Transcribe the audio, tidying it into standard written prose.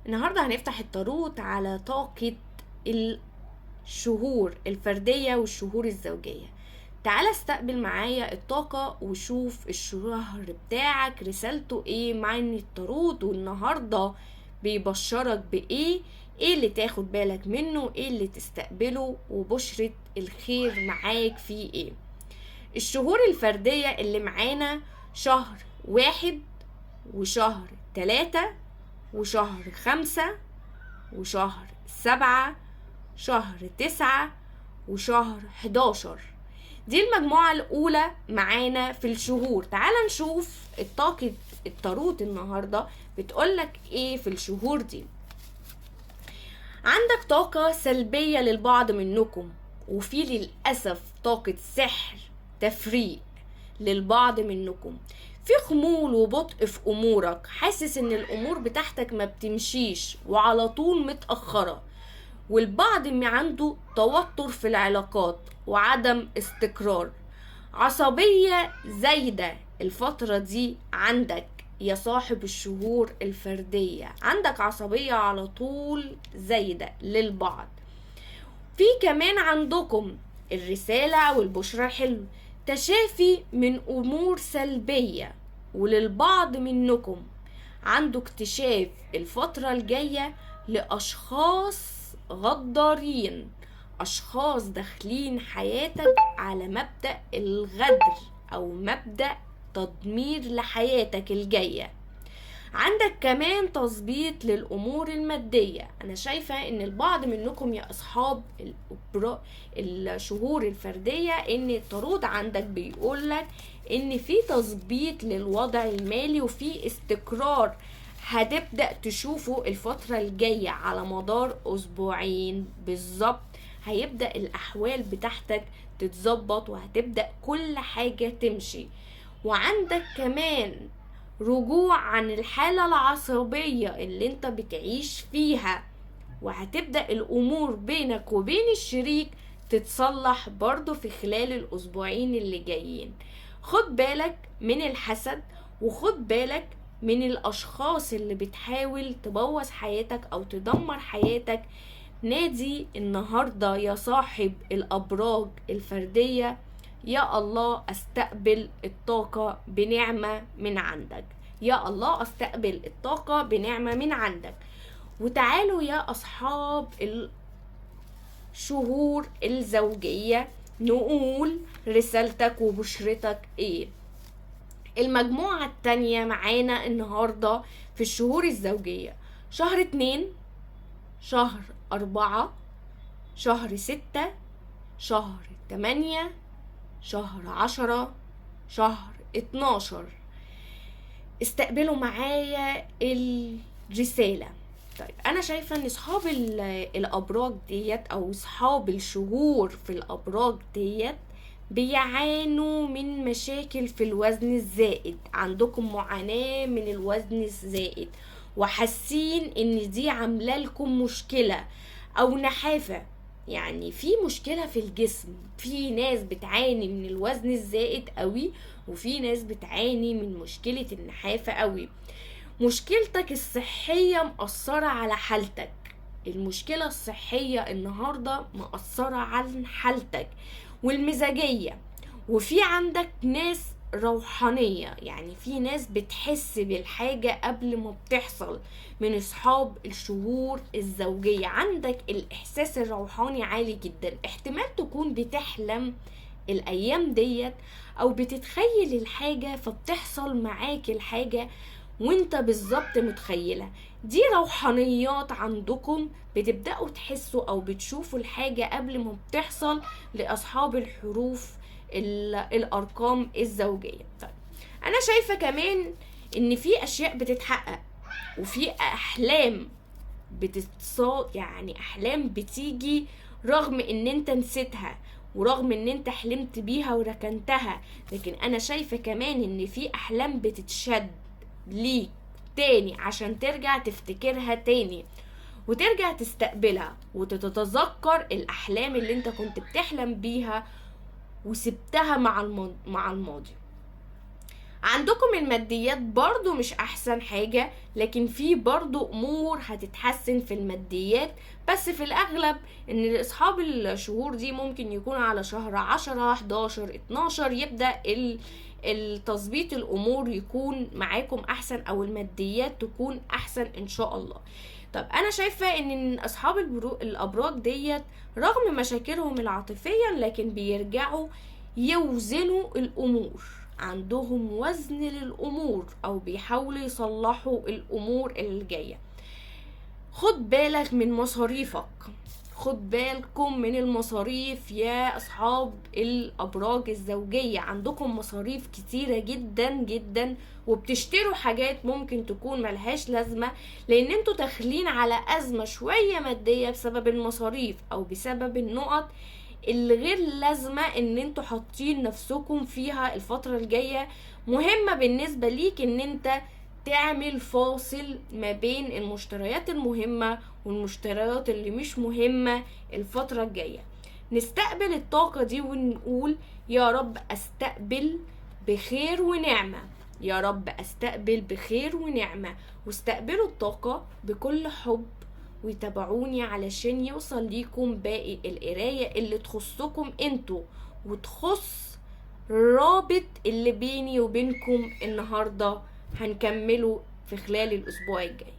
النهاردة هنفتح التاروت على طاقة الشهور الفردية والشهور الزوجية. تعالى استقبل معايا الطاقة وشوف الشهر بتاعك رسالته ايه مع ان التاروت والنهاردة بيبشرك بايه، ايه اللي تاخد بالك منه، ايه اللي تستقبله، وبشرة الخير معاك فيه ايه. الشهور الفردية اللي معانا شهر 1 وشهر 3 وشهر 5 وشهر 7 شهر 9 وشهر 11. دي المجموعة الأولى معانا في الشهور. تعال نشوف الطاقة التاروت النهاردة بتقولك ايه في الشهور دي. عندك طاقة سلبية للبعض منكم، وفي للأسف طاقة سحر تفريق للبعض منكم. في خمول وبطء في أمورك، حاسس ان الأمور بتاعتك ما بتمشيش وعلى طول متأخرة، والبعض عنده توتر في العلاقات وعدم استقرار. عصبية زايدة الفترة دي عندك يا صاحب الشهور الفردية، عندك عصبية على طول زايدة للبعض. في كمان عندكم الرسالة والبشرة الحلو، تشافي من أمور سلبية، وللبعض منكم عنده اكتشاف الفترة الجاية لأشخاص غدارين، أشخاص داخلين حياتك على مبدأ الغدر أو مبدأ تدمير لحياتك الجاية. عندك كمان تظبيط للأمور المادية. أنا شايفة إن البعض منكم يا أصحاب الشهور الفردية إن الطرود عندك بيقولك إن في تظبيط للوضع المالي وفي استقرار هتبدأ تشوفه الفترة الجاية على مدار أسبوعين بالظبط. هيبدأ الأحوال بتاعتك تتظبط وهتبدأ كل حاجة تمشي. وعندك كمان رجوع عن الحالة العصبية اللي انت بتعيش فيها، وهتبدأ الأمور بينك وبين الشريك تتصلح برضو في خلال الأسبوعين اللي جايين. خد بالك من الحسد، وخد بالك من الأشخاص اللي بتحاول تبوظ حياتك أو تدمر حياتك. نادي النهاردة يا صاحب الأبراج الفردية، يا الله استقبل الطاقة بنعمة من عندك، يا الله استقبل الطاقة بنعمة من عندك. وتعالوا يا أصحاب الشهور الزوجية نقول رسالتك وبشرتك ايه. المجموعة التانية معانا النهاردة في الشهور الزوجية شهر 2 شهر 4 شهر 6 شهر 8 شهر 10 شهر 12. استقبلوا معايا الرسالة. طيب انا شايفة ان اصحاب الابراج ديت او اصحاب الشهور في الابراج ديت بيعانوا من مشاكل في الوزن الزائد، عندكم معاناة من الوزن الزائد وحاسين ان دي عاملة لكم مشكلة او نحافة. يعني في مشكلة في الجسم، في ناس بتعاني من الوزن الزائد قوي، وفي ناس بتعاني من مشكلة النحافة قوي. مشكلتك الصحية مأثرة على حالتك، المشكلة الصحية النهاردة مأثرة على حالتك والمزاجية. وفي عندك ناس روحانية، يعني في ناس بتحس بالحاجة قبل ما بتحصل من اصحاب الشهور الزوجية. عندك الاحساس الروحاني عالي جدا، احتمال تكون بتحلم الايام ديت او بتتخيل الحاجة فبتحصل معاك الحاجة وانت بالظبط متخيلة. دي روحانيات عندكم، بتبدأوا تحسوا او بتشوفوا الحاجة قبل ما بتحصل لأصحاب الحروف الأرقام الزوجية. طيب أنا شايفة كمان إن في أشياء بتتحقق، وفي أحلام يعني أحلام بتيجي رغم إن أنت نسيتها ورغم إن أنت حلمت بيها وركنتها. لكن أنا شايفة كمان إن في أحلام بتتشد ليك تاني عشان ترجع تفتكرها تاني وترجع تستقبلها وتتذكر الأحلام اللي أنت كنت بتحلم بيها وسبتها مع الماضي. عندكم الماديات برضو مش احسن حاجة، لكن في برضو امور هتتحسن في الماديات، بس في الاغلب ان اصحاب الشهور دي ممكن يكون على شهر 10 11 12 يبدأ التظبيط الامور يكون معاكم احسن، او الماديات تكون احسن ان شاء الله. طب انا شايفة ان اصحاب الابراج ديت رغم مشاكلهم العاطفية لكن بيرجعوا يوزنوا الامور، عندهم وزن للامور، او بيحاولوا يصلحوا الامور اللي جايه. خد بالك من مصاريفك، خد بالكم من المصاريف يا اصحاب الابراج الزوجيه، عندكم مصاريف كتيره جدا جدا، وبتشتروا حاجات ممكن تكون ملهاش لازمه، لان انتوا داخلين على ازمه شويه ماديه بسبب المصاريف او بسبب النقط الغير لازمة ان انتوا حاطين نفسكم فيها. الفترة الجاية مهمة بالنسبة ليك ان انت تعمل فاصل ما بين المشتريات المهمة والمشتريات اللي مش مهمة الفترة الجاية. نستقبل الطاقة دي ونقول يا رب استقبل بخير ونعمة، يا رب استقبل بخير ونعمة، واستقبلوا الطاقة بكل حب، ويتابعوني علشان يوصل ليكم باقي القراية اللي تخصكم انتوا وتخص الرابط اللي بيني وبينكم النهاردة، هنكمله في خلال الاسبوع الجاي.